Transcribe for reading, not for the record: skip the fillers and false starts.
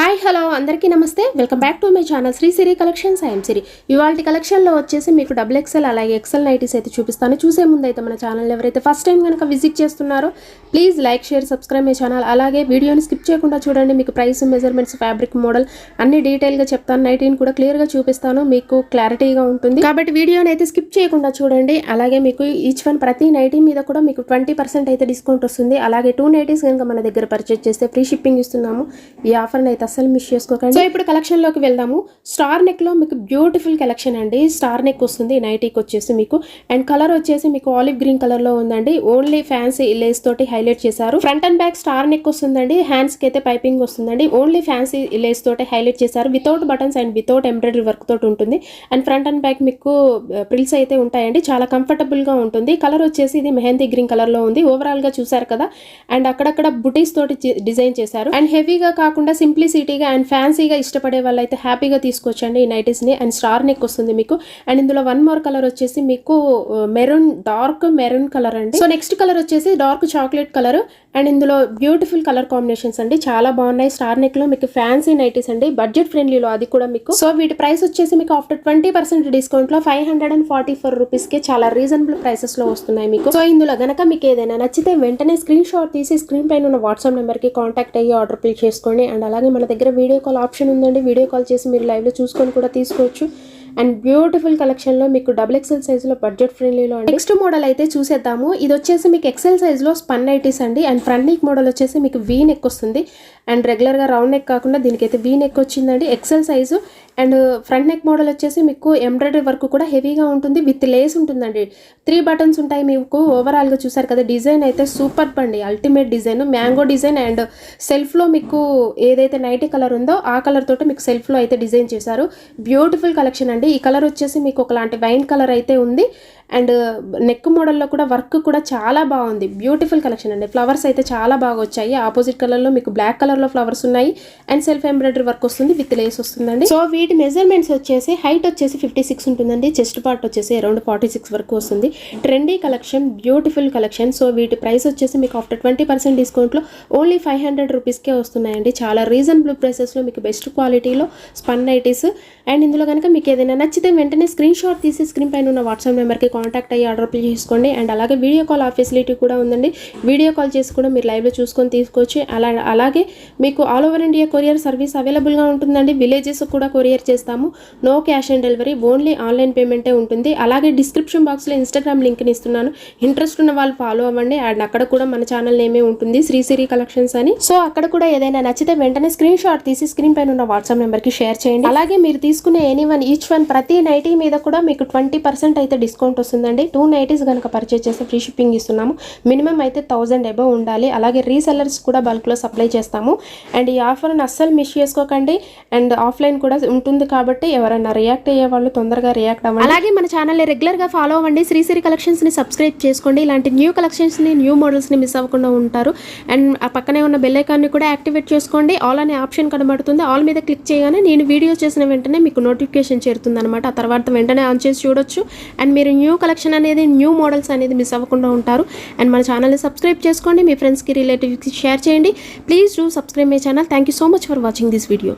Hi hello అందరికీ నమస్తే. Welcome back to my channel Shri Siri collections. I am Siri. ఇవాళ కలెక్షన్లో వచ్చేసి మీకు XXL అలాగే ఎక్సెల్ నైటీస్ అయితే చూపిస్తాను. చూసే ముందు అయితే మన ఛానల్ ఎవరైతే ఫస్ట్ టైం కనుక విజిట్ చేస్తున్నారో please like share subscribe my channel. అలాగే వీడియోని స్కిప్ చేయకుండా చూడండి. మీకు ప్రైస్ మెజర్మెంట్స్ ఫ్యాబ్రిక్ మోడల్ అన్ని డీటెయిల్గా చెప్తాను. నైటీని కూడా క్లియర్గా చూపిస్తాను, మీకు క్లారిటీగా ఉంటుంది కాబట్టి వీడియోని అయితే స్కిప్ చేయకుండా చూడండి. అలాగే మీకు ఈచ్ వన్ ప్రతి నైటీ మీద కూడా మీకు 20% అయితే డిస్కౌంట్ వస్తుంది. అలాగే 2 నైటీస్ కనుక మన దగ్గర పర్చేజ్ చేస్తే ఫ్రీ షిప్పింగ్ ఇస్తున్నాము. ఈ ఆఫర్ని అయితే అసలు మిస్ చేసుకోకండి. సో ఇప్పుడు కలెక్షన్ లోకి వెళ్దాము. స్టార్ నెక్ లో మీకు బ్యూటిఫుల్ కలెక్షన్ అండి. స్టార్ నెక్ వస్తుంది నైటీకి వచ్చేసి మీకు, అండ్ కలర్ వచ్చేసి మీకు ఆలివ్ గ్రీన్ కలర్ లో ఉందండి. ఓన్లీ ఫ్యాన్సీ లేస్ తోటి హైలైట్ చేశారు. Front and back star neck వస్తుందండి. హ్యాండ్స్ కి అయితే పైపింగ్ వస్తుందండి. ఓన్లీ ఫ్యాన్సీ లేస్ తోటి హైలైట్ చేశారు. Without buttons and without embroidery work తోటి ఉంటుంది. అండ్ ఫ్రంట్ అండ్ బ్యాక్ మీకు ప్రిల్స్ అయితే ఉంటాయండి. చాలా కంఫర్టబుల్ గా ఉంటుంది. కలర్ వచ్చేసి ఇది మెహందీ గ్రీన్ కలర్ లో ఉంది. ఓవరాల్ గా చూసారు కదా. అండ్ అక్కడక్కడ బుటీస్ తోటి డిజైన్ చేశారు. అండ్ హెవీగా కాకుండా సింప్లిసిటీగా అండ్ ఫ్యాన్సీగా ఇష్టపడే వాళ్ళు అయితే హ్యాపీగా తీసుకోవచ్చండి ఈ నైటీస్ ని. అండ్ స్టార్ నెక్ వస్తుంది మీకు. అండ్ ఇందులో వన్ మోర్ కలర్ వచ్చేసి మీకు మెరూన్, డార్క్ మెరూన్ కలర్ అండి. సో నెక్స్ట్ కలర్ వచ్చేసి డార్క్ చాక్లెట్ కలర్. అండ్ ఇందులో బ్యూటిఫుల్ కలర్ కాంబినేషన్స్ అండి, చాలా బాగున్నాయి. స్టార్ నెక్ లో మీకు ఫ్యాన్సీ నైటీస్ అండి, బడ్జెట్ ఫ్రెండ్లీలో అది కూడా మీకు. సో వీటి ప్రైస్ వచ్చేసి మీకు ఆఫ్టర్ 20% డిస్కౌంట్ లో 544 రూపీస్ కి చాలా రీజనబుల్ ప్రైసెస్ లో వస్తున్నాయి మీకు. సో ఇందులో గనక మీకు ఏదైనా నచ్చితే వెంటనే స్క్రీన్ షాట్ తీసి స్క్రీన్ పైన ఉన్న వాట్సాప్ నెంబర్ కి కాంటాక్ట్ అయ్యి ఆర్డర్ ప్లేస్ చేసుకోండి. అండ్ అలాగే మన దగ్గర వీడియో కాల్ ఆప్షన్ ఉందండి. వీడియో కాల్ చేసి మీరు లైవ్ లో చూసుకొని కూడా తీసుకోవచ్చు. అండ్ బ్యూటిఫుల్ కలెక్షన్ లో మీకు XXL సైజ్ లో బడ్జెట్ ఫ్రెండ్లీలో. నెక్స్ట్ మోడల్ అయితే చూసేద్దాము. ఇది వచ్చేసి మీకు ఎక్సెల్ సైజ్ లో స్పన్ నైటీస్ అండి. అండ్ ఫ్రంట్ నెక్ మోడల్ వచ్చేసి మీకు వీ నెక్ వస్తుంది. అండ్ రెగ్యులర్ గా రౌండ్ నెక్ కాకుండా దీనికైతే వీ నెక్ వచ్చిందండి, XL size. And front neck model వచ్చేసి మీకు ఎంబ్రాయిడరీ వర్క్ కూడా హెవీగా ఉంటుంది, విత్ లేస్ ఉంటుందండి. 3 బటన్స్ ఉంటాయి మీకు. ఓవరాల్ గా చూసారు కదా, డిజైన్ అయితే సూపర్ అండి, ultimate design, mango design. And self లో మీకు ఏదైతే నైటీ కలర్ ఉందో ఆ కలర్ తోటి మీకు సెల్ఫ్ లో అయితే డిజైన్ చేశారు. బ్యూటిఫుల్ కలెక్షన్ అండి. ఈ కలర్ వచ్చేసి మీకు ఒకలాంటి వైన్ కలర్ అయితే ఉంది. అండ్ నెక్ మోడల్లో కూడా వర్క్ కూడా చాలా బాగుంది. బ్యూటిఫుల్ కలెక్షన్ అండి. ఫ్లవర్స్ అయితే చాలా బాగా వచ్చాయి. ఆపోజిట్ కలర్లో మీకు బ్లాక్ కలర్లో ఫ్లవర్స్ ఉన్నాయి. అండ్ సెల్ఫ్ ఎంబ్రాయిడరీ వర్క్ వస్తుంది, విత్ లేస్ వస్తుందండి. సో వీటి మెజర్మెంట్స్ వచ్చేసి హైట్ వచ్చేసి 56 ఉంటుందండి. చెస్ట్ పార్ట్ వచ్చేసి అరౌండ్ 46 వరకు వస్తుంది. Trendy collection, beautiful collection. So వీటి ప్రైస్ వచ్చేసి మీకు ఆఫ్టర్ 20% డిస్కౌంట్లో ఓన్లీ 500 రూపీస్కే వస్తున్నాయండి. చాలా రీజనబుల్ ప్రైసెస్లో మీకు బెస్ట్ క్వాలిటీలో స్పన్ నైటీస్. అండ్ ఇందులో కనుక మీకు ఏదైనా నచ్చితే వెంటనే స్క్రీన్ షాట్ తీసి స్క్రీన్ పైన ఉన్న వాట్సాప్ నెంబర్కి కాంటాక్ట్ అయ్యి ఆర్డర్ ప్లేస్ చేసుకోండి. అండ్ అలాగే వీడియో కాల్ ఫెసిలిటీ కూడా ఉందండి. వీడియో కాల్ చేసి కూడా మీరు లైవ్లో చూసుకొని తీసుకోవచ్చు. అలాగే మీకు all over India courier service అవైలబుల్గా ఉంటుందండి. విలేజెస్ కూడా కొరియర్ చేస్తాము. No cash on delivery, only online పేమెంటే ఉంటుంది. అలాగే డిస్క్రిప్షన్ బాక్స్లో ఇన్స్టాగ్రామ్ లింక్ని ఇస్తున్నాను. ఇంట్రెస్ట్ ఉన్న వాళ్ళు ఫాలో అవ్వండి. అండ్ అక్కడ కూడా మన ఛానల్ నేమే ఉంటుంది, శ్రీ సిరి కలెక్షన్స్ అని. సో అక్కడ కూడా ఏదైనా నచ్చితే వెంటనే స్క్రీన్ షాట్ తీసి స్క్రీన్ పైన ఉన్న వాట్సాప్ నెంబర్కి షేర్ చేయండి. అలాగే మీరు తీసుకునే ఈచ్ వన్ ప్రతి నైటీ మీద కూడా మీకు 20% అయితే డిస్కౌంట్ వస్తుందండి. 2 నైటీస్ కనుక పర్చేజ్ చేస్తే ఫ్రీ షిప్పింగ్ ఇస్తున్నాము. మినిమం అయితే 1000 అబవ్ ఉండాలి. అలాగే రీసెల్లర్స్ కూడా బల్క్లో సప్లై చేస్తాము. అండ్ ఈ ఆఫర్ని అస్సలు మిస్ చేసుకోకండి. అండ్ ఆఫ్లైన్ కూడా ఉంటుంది కాబట్టి ఎవరైనా రియాక్ట్ అయ్యే వాళ్ళు తొందరగా రియాక్ట్ అవ్వండి. అలాగే మన ఛానల్ని రెగ్యులర్గా ఫాలో అవ్వండి. శ్రీ సిరి కలెక్షన్స్ని సబ్స్క్రైబ్ చేసుకోండి. ఇలాంటి న్యూ కలెక్షన్స్ని, న్యూ మోడల్స్ని మిస్ అవ్వకుండా ఉంటారు. అండ్ ఆ పక్కనే ఉన్న బెల్ ఐకాన్ని కూడా యాక్టివేట్ చేసుకోండి. ఆల్ అనే ఆప్షన్ కనబడుతుంది. ఆల్ మీద క్లిక్ చేయగానే నేను వీడియో చేసిన వెంటనే మీకు నోటిఫికేషన్ చేరుతుంది అనమాట. ఆ తర్వాత వెంటనే ఆన్ చేసి చూడొచ్చు. అండ్ మీరు న్యూ కలెక్షన్ అనేది, న్యూ మోడల్స్ అనేది మిస్ అవ్వకుండా ఉంటారు. అండ్ మన ఛానల్ని సబ్స్క్రైబ్ చేసుకోండి. మీ ఫ్రెండ్స్కి, రిలేటివ్స్కి షేర్ చేయండి. Please do subscribe my channel. Thank you so much for watching this video.